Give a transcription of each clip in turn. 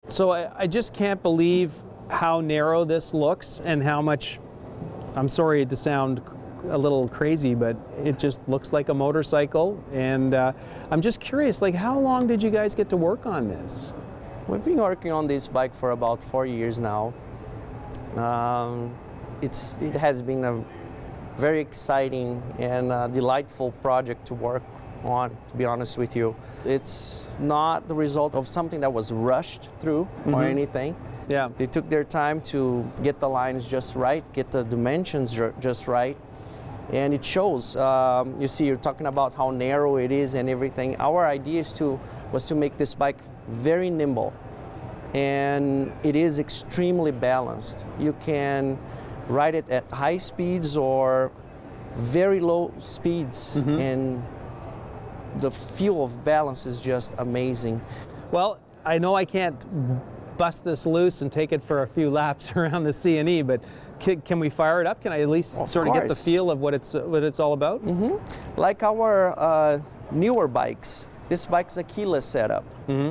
So I just can't believe how narrow this looks and how much, I'm sorry to sound a little crazy, but it just looks like a motorcycle. And I'm just curious, like, how long did you guys get to work on this? We've been working on this bike for about 4 years now. It has been a very exciting and delightful project to work on, to be honest with you. It's not the result of something that was rushed through or anything. Yeah. They took their time to get the lines just right, get the dimensions just right, and it shows. You see, you're talking about how narrow it is and everything. Our idea was to make this bike very nimble, and it is extremely balanced. You can ride it at high speeds or very low speeds, and the feel of balance is just amazing. Well, I know I can't bust this loose and take it for a few laps around the C&E, but can we fire it up? Can I at least sort of get the feel of what it's all about? Like our newer bikes, this bike's a keyless setup.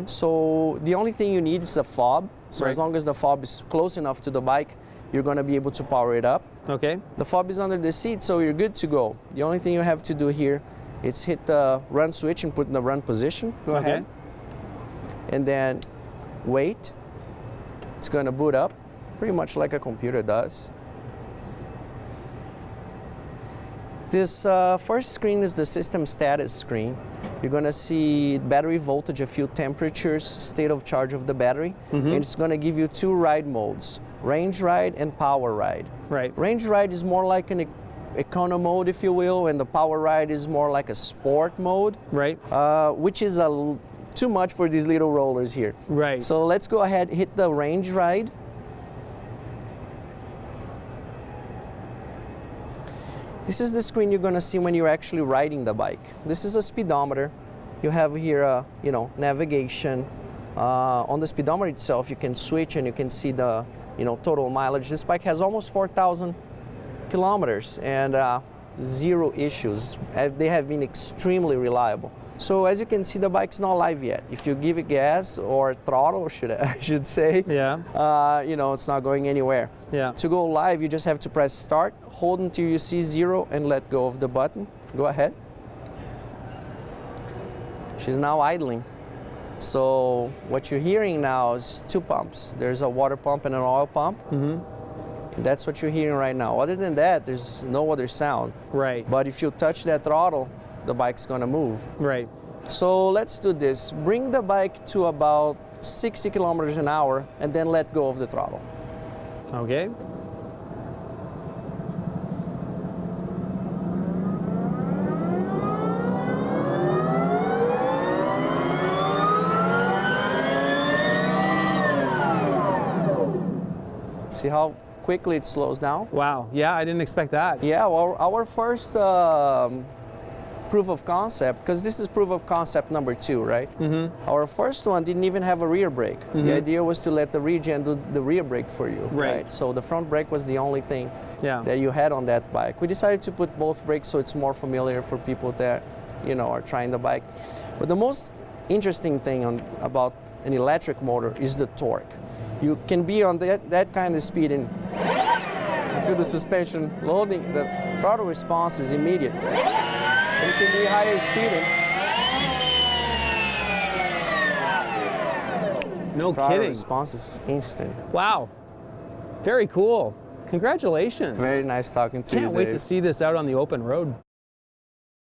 So the only thing you need is a fob. So as long as the fob is close enough to the bike, you're going to be able to power it up. Okay. The fob is under the seat, so you're good to go. The only thing you have to do here is hit the run switch and put in the run position. Go ahead. And then wait. It's going to boot up, pretty much like a computer does. This first screen is the system status screen. You're going to see battery voltage, a few temperatures, state of charge of the battery, and it's going to give you 2 ride modes, range ride and power ride. Right. Range ride is more like an econo mode, if you will, and the power ride is more like a sport mode. Right. Which is too much for these little rollers here. Right. So let's go ahead, hit the range ride. This is the screen you're going to see when you're actually riding the bike. This is a speedometer. You have here, navigation. On the speedometer itself, you can switch and you can see the, total mileage. This bike has almost 4,000 kilometers and 0 issues. They have been extremely reliable. So as you can see, the bike's not live yet. If you give it gas or throttle, I should say, it's not going anywhere. Yeah. To go live, you just have to press start, hold until you see 0, and let go of the button. Go ahead. She's now idling. So what you're hearing now is 2 pumps. There's a water pump and an oil pump. And that's what you're hearing right now. Other than that, there's no other sound. Right. But if you touch that throttle, the bike's going to move. Right. So let's do this. Bring the bike to about 60 kilometers an hour and then let go of the throttle. Okay. See how quickly it slows down? Wow. Yeah, I didn't expect that. Yeah, well, our first proof of concept, because this is proof of concept number 2, right? Our first one didn't even have a rear brake. The idea was to let the regen do the rear brake for you, right? So the front brake was the only thing that you had on that bike. We decided to put both brakes so it's more familiar for people that, are trying the bike. But the most interesting thing about an electric motor is the torque. You can be on that kind of speed and you feel the suspension loading, the throttle response is immediate. And it can be higher speeding. No Throttle kidding. response is instant. Wow. Very cool. Congratulations. Very nice talking to you, Can't wait Dave. to see this out on the open road.